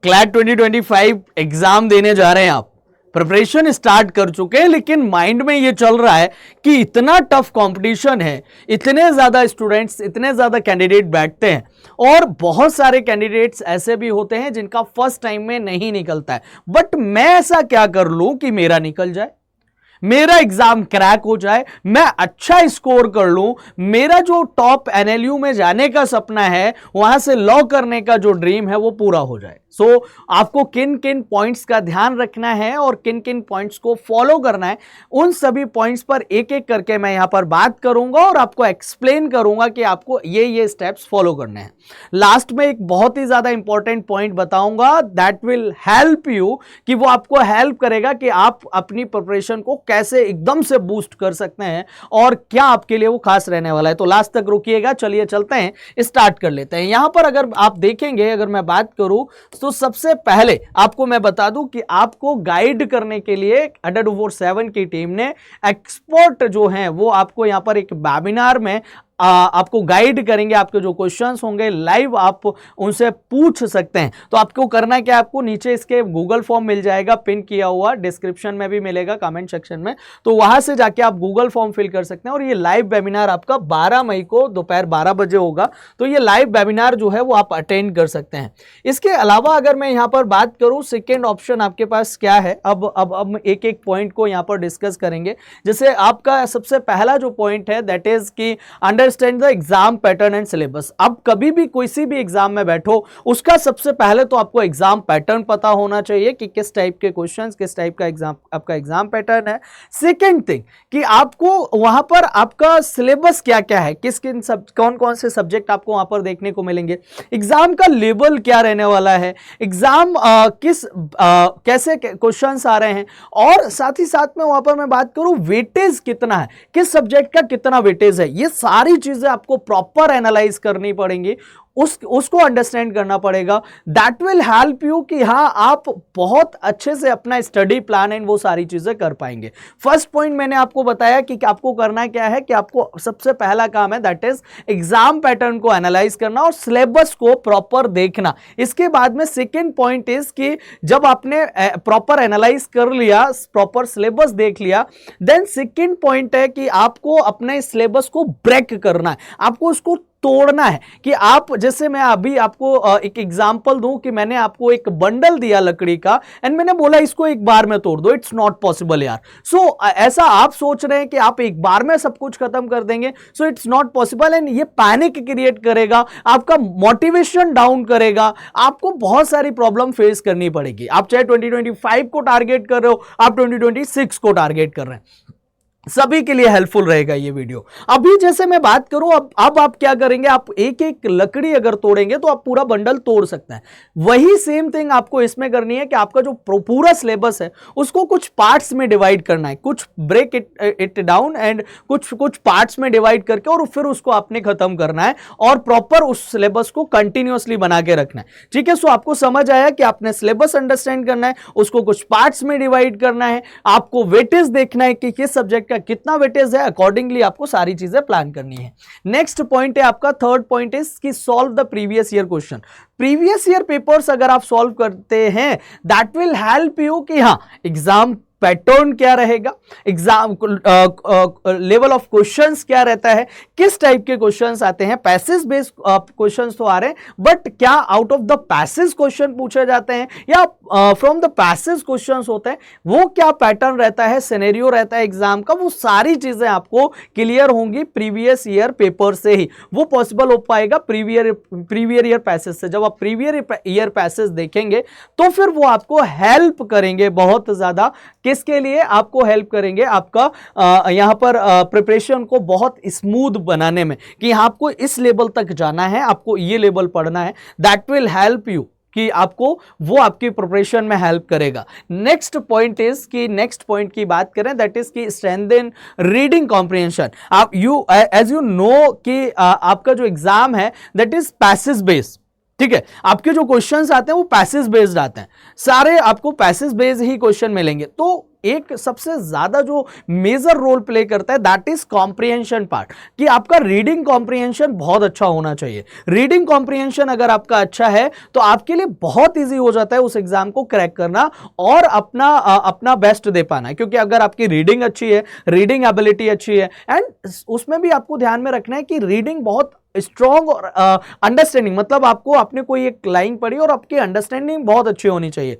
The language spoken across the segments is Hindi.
क्लैट 2025 एग्जाम देने जा रहे हैं आप, प्रिपरेशन स्टार्ट कर चुके हैं, लेकिन माइंड में ये चल रहा है कि इतना टफ कंपटीशन है, इतने ज्यादा स्टूडेंट्स, इतने ज्यादा कैंडिडेट बैठते हैं और बहुत सारे कैंडिडेट्स ऐसे भी होते हैं जिनका फर्स्ट टाइम में नहीं निकलता है। बट मैं ऐसा क्या कर लूं कि मेरा निकल जाए, मेरा एग्जाम क्रैक हो जाए, मैं अच्छा स्कोर कर लूं, मेरा जो टॉप एनएलयू में जाने का सपना है, वहां से लॉ करने का जो ड्रीम है वो पूरा हो जाए। सो आपको किन किन पॉइंट्स का ध्यान रखना है और किन किन पॉइंट्स को फॉलो करना है, उन सभी पॉइंट्स पर एक एक करके मैं यहां पर बात करूंगा और आपको एक्सप्लेन करूंगा कि आपको ये स्टेप्स फॉलो करने हैं। लास्ट में एक बहुत ही ज्यादा इंपॉर्टेंट पॉइंट बताऊंगा, दैट विल हेल्प यू, कि वो आपको हेल्प करेगा कि आप अपनी प्रिपरेशन को कैसे एकदम से बूस्ट कर सकते हैं और क्या आपके लिए वो खास रहने वाला है। तो लास्ट तक रुकिएगा, चलिए चलते हैं, स्टार्ट कर लेते हैं। यहां पर अगर आप देखेंगे, अगर मैं बात करूं तो सबसे पहले आपको मैं बता दूं कि आपको गाइड करने के लिए अंडर 247 की टीम ने एक्सपर्ट जो हैं वो आपको यहां पर एक वेबिनार में आपको गाइड करेंगे। आपके जो क्वेश्चंस होंगे लाइव आप उनसे पूछ सकते हैं। तो आपको करना क्या, आपको नीचे इसके गूगल फॉर्म मिल जाएगा पिन किया हुआ, डिस्क्रिप्शन में भी मिलेगा कमेंट सेक्शन में, तो वहां से जाके आप गूगल फॉर्म फिल कर सकते हैं। और ये लाइव वेबिनार आपका 12 मई को दोपहर 12 बजे होगा, तो ये लाइव वेबिनार जो है वो आप अटेंड कर सकते हैं। इसके अलावा अगर मैं यहां पर बात करूं सेकेंड ऑप्शन आपके पास क्या है, अब हम एक एक पॉइंट को यहां पर डिस्कस करेंगे। जैसे आपका सबसे पहला जो पॉइंट है दैट इज कि understand the exam pattern and syllabus. अब कभी भी किसी भी एग्जाम में बैठो, उसका सबसे पहले तो आपको एग्जाम पैटर्न पता होना चाहिए कि किस टाइप के क्वेश्चंस, किस टाइप का एग्जाम आपका एग्जाम पैटर्न है। सेकंड थिंग कि आपको वहां पर आपका सिलेबस क्या क्या है, किस किन सब कौन कौन से सब्जेक्ट आपको वहां पर देखने को मिलेंगे, एग्जाम का लेवल क्या रहने वाला है, एग्जाम किस कैसे क्वेश्चंस आ रहे हैं, और साथ ही साथ में वहां पर मैं बात करूं वेटेज कितना है, किस सब्जेक्ट का कितना वेटेज है। ये सारी चीजें आपको प्रॉपर एनालाइज करनी पड़ेंगी, उसको अंडरस्टैंड करना पड़ेगा। दैट विल हेल्प यू कि हाँ आप बहुत अच्छे से अपना स्टडी प्लान एंड वो सारी चीजें कर पाएंगे। फर्स्ट पॉइंट मैंने आपको बताया कि आपको करना क्या है, कि आपको सबसे पहला काम है दैट इज एग्जाम पैटर्न को एनालाइज करना और सिलेबस को प्रॉपर देखना। इसके बाद में सेकेंड पॉइंट इज कि जब आपने प्रॉपर एनालाइज कर लिया, प्रॉपर सिलेबस देख लिया, देन सेकेंड पॉइंट है कि आपको अपने सिलेबस को ब्रेक करना है, आपको उसको तोड़ना है। कि आप जैसे मैं अभी आपको एक एग्जांपल दूं कि मैंने आपको एक बंडल दिया लकड़ी का एंड मैंने बोला इसको एक बार में तोड़ दो, इट्स नॉट पॉसिबल यार। सो ऐसा आप सोच रहे हैं कि आप एक बार में सब कुछ खत्म कर देंगे, so it's not possible and ये पैनिक क्रिएट करेगा, आपका मोटिवेशन डाउन करेगा, आपको बहुत सारी प्रॉब्लम फेस करनी पड़ेगी। आप चाहे 2025 को टारगेट कर रहे हो, आप 2026 को टारगेट कर रहे हैं, सभी के लिए हेल्पफुल रहेगा ये वीडियो। अभी जैसे मैं बात करूं, अब आप क्या करेंगे, आप एक एक लकड़ी अगर तोड़ेंगे तो आप पूरा बंडल तोड़ सकते हैं। वही सेम थिंग आपको इसमें करनी है कि आपका जो पूरा सिलेबस है उसको कुछ पार्ट्स में डिवाइड करना है, कुछ ब्रेक इट डाउन एंड कुछ पार्ट्स में डिवाइड करके और फिर उसको आपने खत्म करना है और प्रॉपर उस सिलेबस को कंटिन्यूअसली बना के रखना है। ठीक है, सो आपको समझ आया कि आपने सिलेबस अंडरस्टैंड करना है, उसको कुछ पार्ट्स में डिवाइड करना है, आपको वेटेज देखना है कि किस सब्जेक्ट का कितना वेटेज है, अकॉर्डिंगली आपको सारी चीजें प्लान करनी है। नेक्स्ट पॉइंट है आपका थर्ड पॉइंट इज कि solve the previous year question. Previous year papers अगर आप सॉल्व करते हैं दैट विल हेल्प यू कि हाँ एग्जाम पैटर्न क्या रहेगा, एग्जाम लेवल ऑफ क्वेश्चंस क्या रहता है, किस टाइप के क्वेश्चंस आते हैं। पैसेज बेस्ड क्वेश्चंस तो आ रहे हैं, बट क्या out of the passage question पूछे जाते हैं या फ्रॉम द पैसेज क्वेश्चंस होते हैं, वो क्या पैटर्न रहता है, सिनेरियो रहता है एग्जाम का, वो सारी चीजें आपको क्लियर होंगी प्रीवियस ईयर पेपर से ही। वो पॉसिबल हो पाएगा प्रीवियर ईयर पैसेज से। जब आप प्रीवियर ईयर पैसेज देखेंगे तो फिर वो आपको हेल्प करेंगे बहुत ज्यादा। किसके लिए आपको हेल्प करेंगे, आपका यहां पर प्रिपरेशन को बहुत स्मूथ बनाने में, कि आपको इस लेवल तक जाना है, आपको ये लेवल पढ़ना है। दैट विल हेल्प यू कि आपको वो आपकी प्रिपरेशन में हेल्प करेगा। नेक्स्ट पॉइंट इज कि नेक्स्ट पॉइंट की बात करें दैट इज कि स्ट्रेंथन रीडिंग कॉम्प्रिहेंशन। आप एज यू नो कि आपका जो एग्जाम है दैट इज पैसेज बेस्ड। ठीक है, आपके जो क्वेश्चंस आते हैं वो पैसेज बेस्ड आते हैं, सारे आपको पैसेज बेस्ड ही क्वेश्चन मिलेंगे। तो एक सबसे ज्यादा जो मेजर रोल प्ले करता है दैट इज कॉम्प्रिहेंशन पार्ट, कि आपका रीडिंग कॉम्प्रिहेंशन बहुत अच्छा होना चाहिए। रीडिंग कॉम्प्रिहेंशन अगर आपका अच्छा है तो आपके लिए बहुत ईजी हो जाता है उस एग्जाम को क्रैक करना और अपना बेस्ट दे पाना, क्योंकि अगर आपकी रीडिंग अच्छी है, रीडिंग एबिलिटी अच्छी है, एंड उसमें भी आपको ध्यान में रखना है कि रीडिंग बहुत स्ट्रॉन्ग और अंडरस्टैंडिंग, मतलब आपको आपने कोई एक लाइन पढ़ी और आपकी अंडरस्टैंडिंग बहुत अच्छी होनी चाहिए,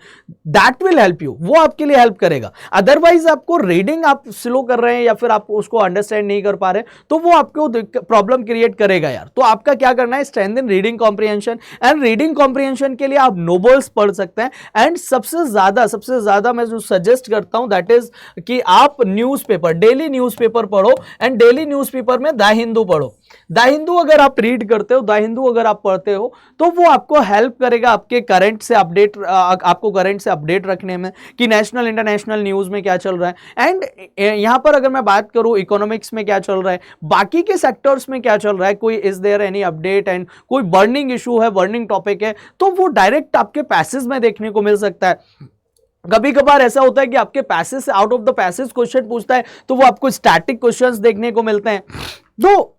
दैट विल हेल्प यू, वो आपके लिए हेल्प करेगा। अदरवाइज आपको रीडिंग आप स्लो कर रहे हैं या फिर आप उसको अंडरस्टैंड नहीं कर पा रहे तो वो आपको प्रॉब्लम क्रिएट करेगा यार। तो आपका क्या करना है, strengthen reading comprehension, and reading comprehension के लिए आप नोबल्स पढ़ सकते हैं। एंड सबसे ज्यादा मैं जो सजेस्ट करता हूं दैट इज कि आप न्यूज़पेपर, डेली न्यूज़पेपर पढ़ो, एंड डेली न्यूज़पेपर में द हिंदू पढ़ो। द हिंदू अगर आप रीड करते हो, द हिंदू अगर आप पढ़ते हो तो वो आपको हेल्प करेगा आपके करंट से अपडेट, आपको करंट से अपडेट रखने में कि नेशनल इंटरनेशनल न्यूज में क्या चल रहा है। एंड यहां पर अगर मैं बात करूं इकोनॉमिक्स में क्या चल रहा है, बाकी के सेक्टर्स में क्या चल रहा है, कोई is there any update and कोई बर्निंग इशू है, बर्निंग टॉपिक है, तो वो डायरेक्ट आपके पैसेज में देखने को मिल सकता है। कभी कभार ऐसा होता है कि आपके पैसेज से out of the passage question पूछता है तो वो आपको स्टैटिक क्वेश्चंस देखने को मिलते हैं। तो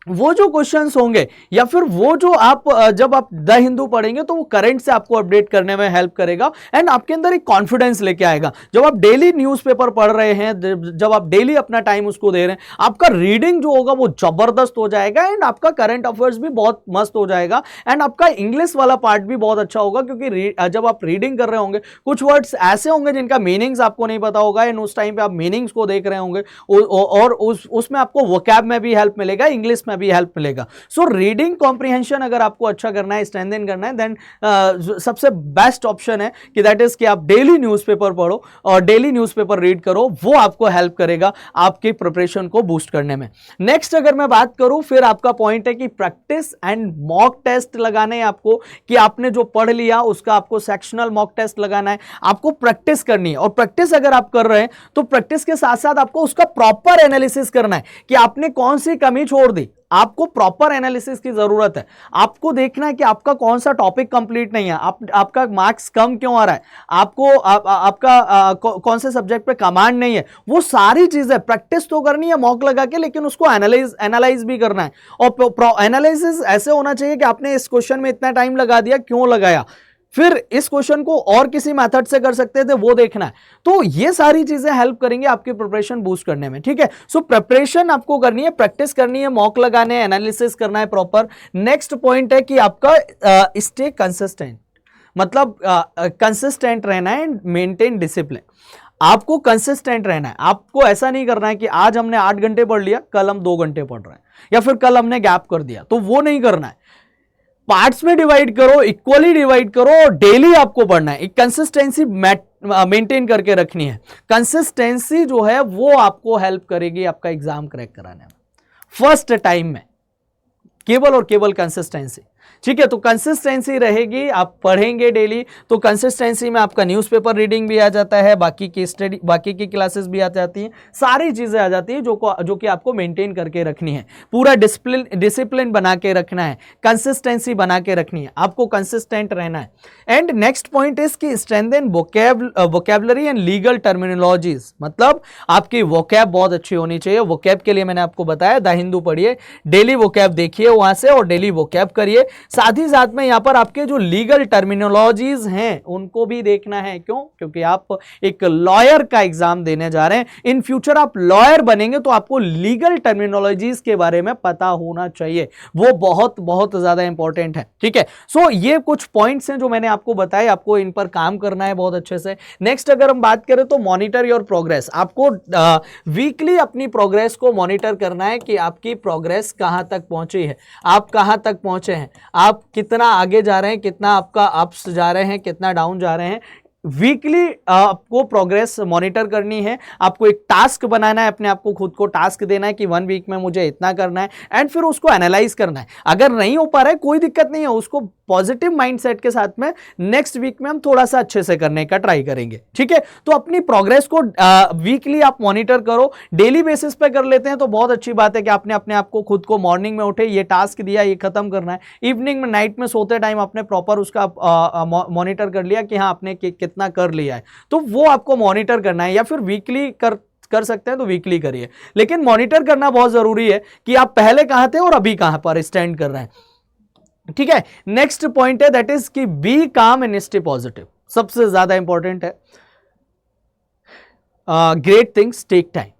वो जो क्वेश्चंस होंगे या फिर वो जो आप जब आप द हिंदू पढ़ेंगे तो वो करंट से आपको अपडेट करने में हेल्प करेगा एंड आपके अंदर एक कॉन्फिडेंस लेके आएगा। जब आप डेली न्यूज़पेपर पढ़ रहे हैं, जब आप डेली अपना टाइम उसको दे रहे हैं, आपका रीडिंग जो होगा वो जबरदस्त हो जाएगा एंड आपका करंट अफेयर्स भी बहुत मस्त हो जाएगा एंड आपका इंग्लिश वाला पार्ट भी बहुत अच्छा होगा, क्योंकि जब आप रीडिंग कर रहे होंगे कुछ वर्ड्स ऐसे होंगे जिनका मीनिंग्स आपको नहीं पता होगा एंड उस टाइम पे आप मीनिंग्स को देख रहे होंगे और उसमें आपको वोकैब में भी हेल्प मिलेगा, इंग्लिश में भी हेल्प मिलेगा। सो रीडिंग कॉम्प्रिहेंशन अगर आपको अच्छा करना है, स्ट्रेंथन करना है, देन सबसे बेस्ट ऑप्शन है कि दैट इज कि आप डेली न्यूज़पेपर पढ़ो और डेली न्यूज़पेपर रीड करो, वो आपको हेल्प करेगा आपकी प्रिपरेशन को बूस्ट करने में। नेक्स्ट अगर मैं बात करूं, फिर आपका पॉइंट है कि प्रैक्टिस एंड मॉक टेस्ट लगाने हैं आपको, कि आपने जो पढ़ लिया उसका आपको सेक्शनल मॉक टेस्ट लगाना है, आपको प्रैक्टिस करनी है। और प्रैक्टिस अगर आप कर रहे हैं तो प्रैक्टिस के साथ साथ आपको उसका प्रॉपर एनालिसिस करना है कि आपने कौन सी कमी छोड़ दी। आपको प्रॉपर एनालिसिस की जरूरत है, आपको देखना है कि आपका कौन सा टॉपिक कंप्लीट नहीं है, आपका मार्क्स कम क्यों आ रहा है, आपको आपका कौन से सब्जेक्ट पे कमांड नहीं है, वो सारी चीजें प्रैक्टिस तो करनी है मॉक लगा के, लेकिन उसको एनालाइज भी करना है। और एनालिसिस ऐसे होना चाहिए कि आपने इस क्वेश्चन में इतना टाइम लगा दिया, क्यों लगाया, फिर इस क्वेश्चन को और किसी मेथड से कर सकते थे, वो देखना है। तो ये सारी चीजें हेल्प करेंगे आपकी प्रिपरेशन बूस्ट करने में, ठीक है। सो प्रिपरेशन आपको करनी है, प्रैक्टिस करनी है, मॉक लगाने हैं, एनालिसिस करना है प्रॉपर। नेक्स्ट पॉइंट है कि आपका स्टे कंसिस्टेंट, मतलब कंसिस्टेंट रहना है, मेंटेन डिसिप्लिन। आपको कंसिस्टेंट रहना है, आपको ऐसा नहीं करना है कि आज हमने 8 घंटे पढ़ लिया, कल हम 2 घंटे पढ़ रहे हैं, या फिर कल हमने गैप कर दिया, तो वो नहीं करना है। पार्ट्स में डिवाइड करो, इक्वली डिवाइड करो और डेली आपको पढ़ना है। एक कंसिस्टेंसी मेंटेन करके रखनी है। कंसिस्टेंसी जो है वो आपको हेल्प करेगी आपका एग्जाम क्रैक कराने में फर्स्ट टाइम में, केवल और केवल कंसिस्टेंसी, ठीक है। तो कंसिस्टेंसी रहेगी, आप पढ़ेंगे डेली, तो कंसिस्टेंसी में आपका न्यूज़पेपर रीडिंग भी आ जाता है, बाकी की स्टडी, बाकी की क्लासेस भी आ जाती हैं, सारी चीज़ें आ जाती हैं जो कि आपको मेंटेन करके रखनी है। पूरा डिसिप्लिन बना के रखना है, कंसिस्टेंसी बना के रखनी है, आपको कंसिस्टेंट रहना है। एंड नेक्स्ट पॉइंट इज कि strengthen vocabulary and legal terminologies, मतलब आपकी वोकैब बहुत अच्छी होनी चाहिए। वोकैब के लिए मैंने आपको बताया द हिंदू पढ़िए, डेली वोकैब देखिए वहां से और डेली वोकैब करिए। साथ ही साथ में यहां पर आपके जो लीगल टर्मिनोलॉजीज हैं उनको भी देखना है। क्यों? क्योंकि आप एक लॉयर का एग्जाम देने जा रहे हैं, इन फ्यूचर आप लॉयर बनेंगे तो आपको लीगल टर्मिनोलॉजीज के बारे में पता होना चाहिए, वो बहुत बहुत ज्यादा इंपॉर्टेंट है, ठीक है। सो ये कुछ पॉइंट्स हैं जो मैंने आपको बताए, आपको इन पर काम करना है बहुत अच्छे से। नेक्स्ट अगर हम बात करें तो मॉनिटर योर प्रोग्रेस, आपको वीकली अपनी प्रोग्रेस को मॉनिटर करना है कि आपकी प्रोग्रेस कहां तक पहुंची है, आप कहां तक पहुंचे हैं, आप कितना आगे जा रहे हैं, कितना आपका अप्स जा रहे हैं, कितना डाउन जा रहे हैं। वीकली आपको प्रोग्रेस मॉनिटर करनी है, आपको एक टास्क बनाना है, अपने आप को खुद को टास्क देना है कि 1 वीक में मुझे इतना करना है एंड फिर उसको एनालाइज करना है। अगर नहीं हो पा रहा है कोई दिक्कत नहीं है, उसको पॉजिटिव माइंडसेट के साथ में नेक्स्ट वीक में हम थोड़ा सा अच्छे से करने का ट्राई करेंगे, ठीक है। तो अपनी प्रोग्रेस को वीकली आप मॉनिटर करो, डेली बेसिस पे कर लेते हैं तो बहुत अच्छी बात है कि आपने अपने आप को खुद को मॉर्निंग में उठे ये टास्क दिया, ये खत्म करना है, इवनिंग में नाइट में सोते टाइम आपने प्रॉपर उसका मॉनिटर कर लिया कि हाँ आपने कितना इतना कर लिया है, तो वो आपको मॉनिटर करना है, या फिर वीकली कर सकते हैं तो वीकली करिए, लेकिन मॉनिटर करना बहुत जरूरी है कि आप पहले कहां थे और अभी कहां पर स्टैंड कर रहे हैं। ठीक है, नेक्स्ट पॉइंट है दैट इज कि be calm and stay positive, सबसे ज्यादा इंपॉर्टेंट है। Great things take time.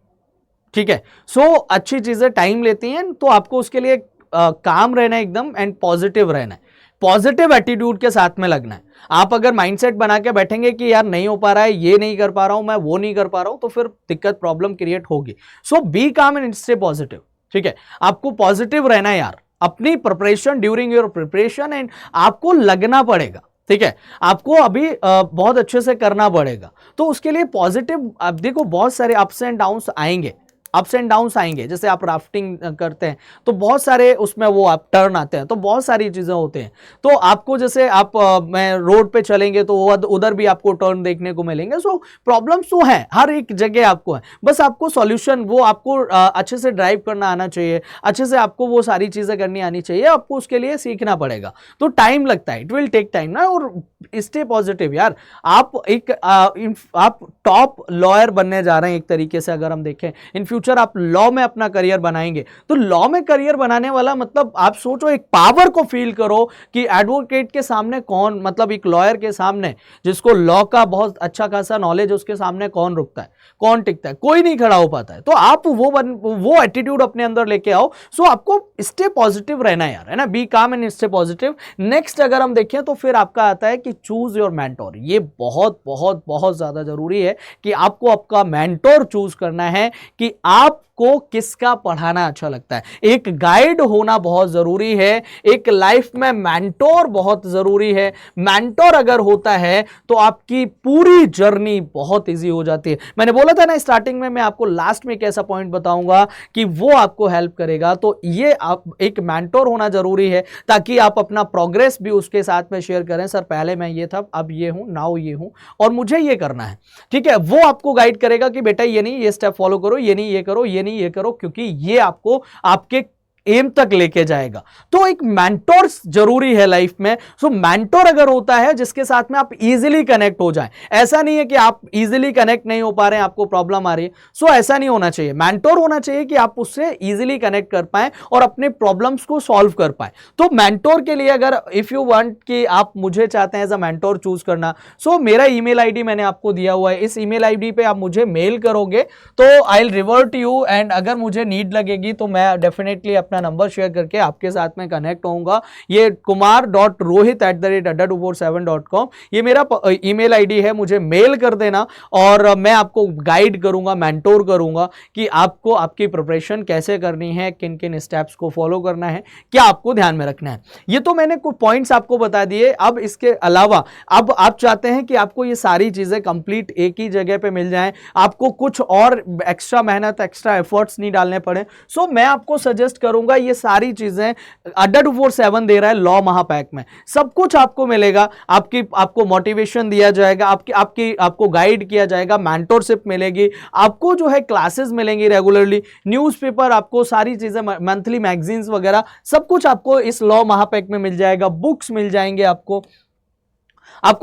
ठीक है, सो अच्छी चीजें टाइम लेती हैं, तो आपको उसके लिए काम रहना है एकदम एंड पॉजिटिव रहना है, पॉजिटिव एटीट्यूड के साथ में लगना है। आप अगर माइंडसेट बना के बैठेंगे कि यार नहीं हो पा रहा है, ये नहीं कर पा रहा हूं मैं, वो नहीं कर पा रहा हूं, तो फिर दिक्कत प्रॉब्लम क्रिएट होगी। सो B calm and stay positive. ठीक है, आपको पॉजिटिव रहना है यार, अपनी preparation, during your preparation, and आपको लगना पड़ेगा। ठीक है, आपको अभी बहुत अच्छे से करना पड़ेगा, तो उसके लिए पॉजिटिव, अब देखो बहुत सारे अप्स एंड डाउन्स आएंगे, अप्स एंड डाउन्स आएंगे। जैसे आप राफ्टिंग करते हैं तो बहुत सारे उसमें वो आप टर्न आते हैं, तो बहुत सारी चीजें होते हैं, तो आपको जैसे आप मैं रोड पे चलेंगे तो उधर भी आपको टर्न देखने को मिलेंगे। सो प्रॉब्लम्स तो है, हर एक जगह आपको है, बस आपको सॉल्यूशन, वो आपको अच्छे से ड्राइव करना आना चाहिए, अच्छे से आपको वो सारी चीजें करनी आनी चाहिए, आपको उसके लिए सीखना पड़ेगा, तो टाइम लगता है, इट विल टेक टाइम ना। और स्टे पॉजिटिव यार, आप एक आप टॉप लॉयर बनने जा रहे हैं एक तरीके से, अगर हम देखें इन फ्यूचर आप लॉ में अपना करियर बनाएंगे, तो लॉ में करियर बनाने वाला मतलब आप सोचो, एक पावर को फील करो कि एडवोकेट के सामने कौन, मतलब एक लॉयर के सामने जिसको लॉ का बहुत अच्छा खासा नॉलेज है, उसके सामने कौन रुकता है, कौन टिकता है, कोई नहीं खड़ा हो पाता है। तो आप वो एटीट्यूड अपने अंदर लेके आओ। सो आपको स्टे पॉजिटिव रहना है यार, है ना, B calm and stay positive. Next अगर हम देखें तो फिर आपका आता है कि चूज योर मेंटोर। ये बहुत बहुत बहुत ज्यादा जरूरी है कि आपको आपका मेंटोर चूज करना है, कि आपको किसका पढ़ाना अच्छा लगता है। एक गाइड होना बहुत जरूरी है, एक लाइफ में मेंटोर बहुत जरूरी है। मेंटोर अगर होता है तो आपकी पूरी जर्नी बहुत इजी हो जाती है। मैंने बोला था ना स्टार्टिंग में, मैं आपको लास्ट में एक ऐसा पॉइंट बताऊंगा कि वो आपको हेल्प करेगा, तो ये आप एक मेंटोर होना जरूरी है, ताकि आप अपना प्रोग्रेस भी उसके साथ में शेयर करें। सर पहले मैं ये था, अब ये हूं, नाउ ये हूं, और मुझे ये करना है। ठीक है, वो आपको गाइड करेगा कि बेटा ये नहीं, ये स्टेप फॉलो करो, ये नहीं ये करो, ये नहीं ये करो, क्योंकि ये आपको आपके एम तक लेके जाएगा। तो एक मेंटोर जरूरी है लाइफ में। सो मेंटोर अगर होता है जिसके साथ में आप इजीली कनेक्ट हो जाएं, ऐसा नहीं है कि आप इजीली कनेक्ट नहीं हो पा रहे हैं, आपको प्रॉब्लम आ रही है, सो ऐसा नहीं होना चाहिए। मेंटोर होना चाहिए कि आप उससे इजीली कनेक्ट कर पाएं और अपने प्रॉब्लम्स को सॉल्व कर पाएं। तो मेंटोर के लिए अगर इफ यू वांट कि आप मुझे चाहते हैं एज अ मेंटोर चूज करना, सो मेरा ईमेल आईडी मैंने आपको दिया हुआ है, इस ईमेल आईडी पे आप मुझे मेल करोगे तो I will revert you, and अगर मुझे नीड लगेगी तो मैं डेफिनेटली अपना नंबर शेयर करके आपके साथ में कनेक्ट होऊंगा। ये kumar.rohit@adda247.com ये मेरा ईमेल आईडी है, मुझे मेल कर देना और मैं आपको गाइड करूंगा, मेंटोर करूंगा कि आपको आपकी प्रिपरेशन कैसे करनी है, किन किन स्टेप्स को फॉलो करना है, क्या आपको ध्यान में रखना है। ये तो मैंने कुछ पॉइंट्स आपको बता दिए। अब इसके अलावा अब आप चाहते हैं कि आपको ये सारी चीजें कंप्लीट एक ही जगह पे मिल जाएं, आपको कुछ और एक्स्ट्रा मेहनत, एक्स्ट्रा एफर्ट्स नहीं डालने पड़े। सो मैं आपको सजेस्ट करूंगा ये सारी चीजें adda247 दे रहा है लॉ महापैक में, सब कुछ आपको मिलेगा। आपको मोटिवेशन दिया जाएगा, आपको गाइड किया जाएगा, मेंटोरशिप मिलेगी, आपको जो है क्लासेस मिलेंगी रेगुलरली, न्यूज़पेपर, आपको सारी चीजें, मंथली मैगजीन्स वगैरह सब कुछ आपको इस लॉ महापैक में मिल जाएगा, बुक्स मिल जाएंगे, आपको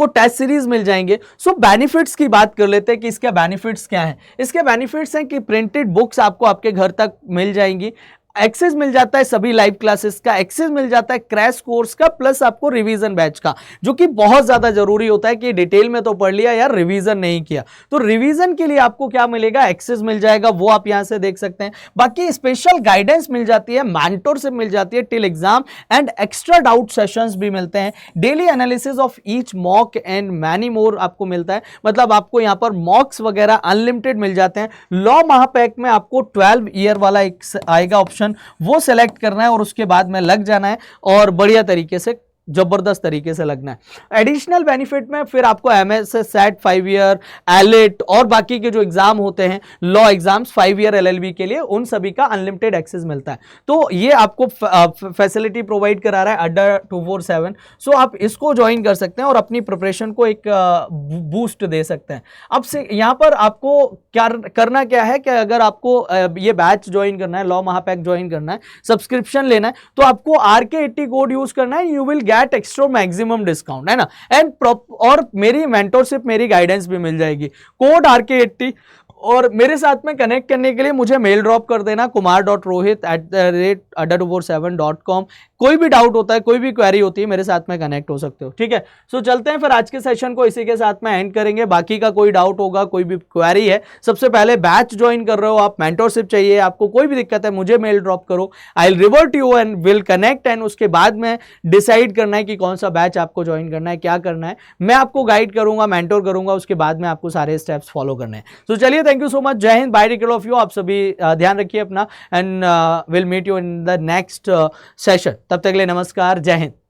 टेस्ट सीरीज मिल जाएंगे। सो बेनिफिट्स की बात कर लेते हैं कि इसके बेनिफिट्स क्या हैं। इसके बेनिफिट्स हैं कि प्रिंटेड बुक्स आपको आपके घर तक मिल जाएंगी, एक्सेस मिल जाता है सभी लाइव क्लासेस का, एक्सेस मिल जाता है क्रैश कोर्स का, प्लस आपको रिवीजन बैच का, जो कि बहुत ज्यादा जरूरी होता है कि डिटेल में तो पढ़ लिया यार, रिवीजन नहीं किया, तो रिवीजन के लिए आपको क्या मिलेगा, एक्सेस मिल जाएगा, वो आप यहां से देख सकते हैं। बाकी स्पेशल गाइडेंस मिल जाती है, मेंटोरशिप मिल जाती है till exam, and extra doubt sessions भी मिलते हैं, daily analysis of each mock and many more आपको मिलता है। मतलब आपको यहां पर मॉक्स वगैरह अनलिमिटेड मिल जाते हैं। लॉ महापैक में आपको 12 ईयर वाला एक आएगा ऑप्शन, वो सेलेक्ट करना है और उसके बाद में लग जाना है और बढ़िया तरीके से, जबरदस्त तरीके से लगना है। एडिशनल बेनिफिट में फिर आपको एमएसएस सेट 5 ईयर, एलिट और बाकी के जो एग्जाम होते हैं लॉ एग्जाम्स 5 ईयर एलएलबी के लिए, उन सभी का अनलिमिटेड एक्सेस मिलता है। तो ये आपको फैसिलिटी प्रोवाइड करा रहा है adda247। सो आप इसको ज्वाइन कर सकते हैं और अपनी प्रिपरेशन को एक बूस्ट दे सकते हैं। अब से यहाँ पर आपको क्या करना क्या है कि अगर आपको ये बैच ज्वाइन करना है, लॉ महापैक ज्वाइन करना है, सब्सक्रिप्शन लेना है, तो आपको RK80 कोड यूज करना है, you will get extra maximum discount, है ना। एंड और मेरी मेंटोरशिप, मेरी गाइडेंस भी मिल जाएगी। कोड RK80, और मेरे साथ में कनेक्ट करने के लिए मुझे मेल ड्रॉप कर देना kumar.rohit@247.com। कोई भी डाउट होता है, कोई भी क्वेरी होती है, मेरे साथ में कनेक्ट हो सकते हो, ठीक है। सो चलते हैं फिर, आज के सेशन को इसी के साथ में एंड करेंगे। बाकी का कोई डाउट होगा, कोई भी क्वेरी है, सबसे पहले बैच ज्वाइन कर रहे हो आप, मेंटोरशिप चाहिए आपको, कोई भी दिक्कत है मुझे मेल ड्रॉप करो, I will revert you and will connect, and उसके बाद में डिसाइड करना है कि कौन सा बैच आपको ज्वाइन करना है, क्या करना है, मैं आपको गाइड करूंगा, मेंटोर करूंगा, उसके बाद में आपको सारे स्टेप्स फॉलो करने हैं। तो चलिए, थैंक यू सो मच, जय हिंद, bye, take care of you, आप सभी ध्यान रखिए अपना, and will meet you in the next session. तब तक के लिए नमस्कार, जय हिंद।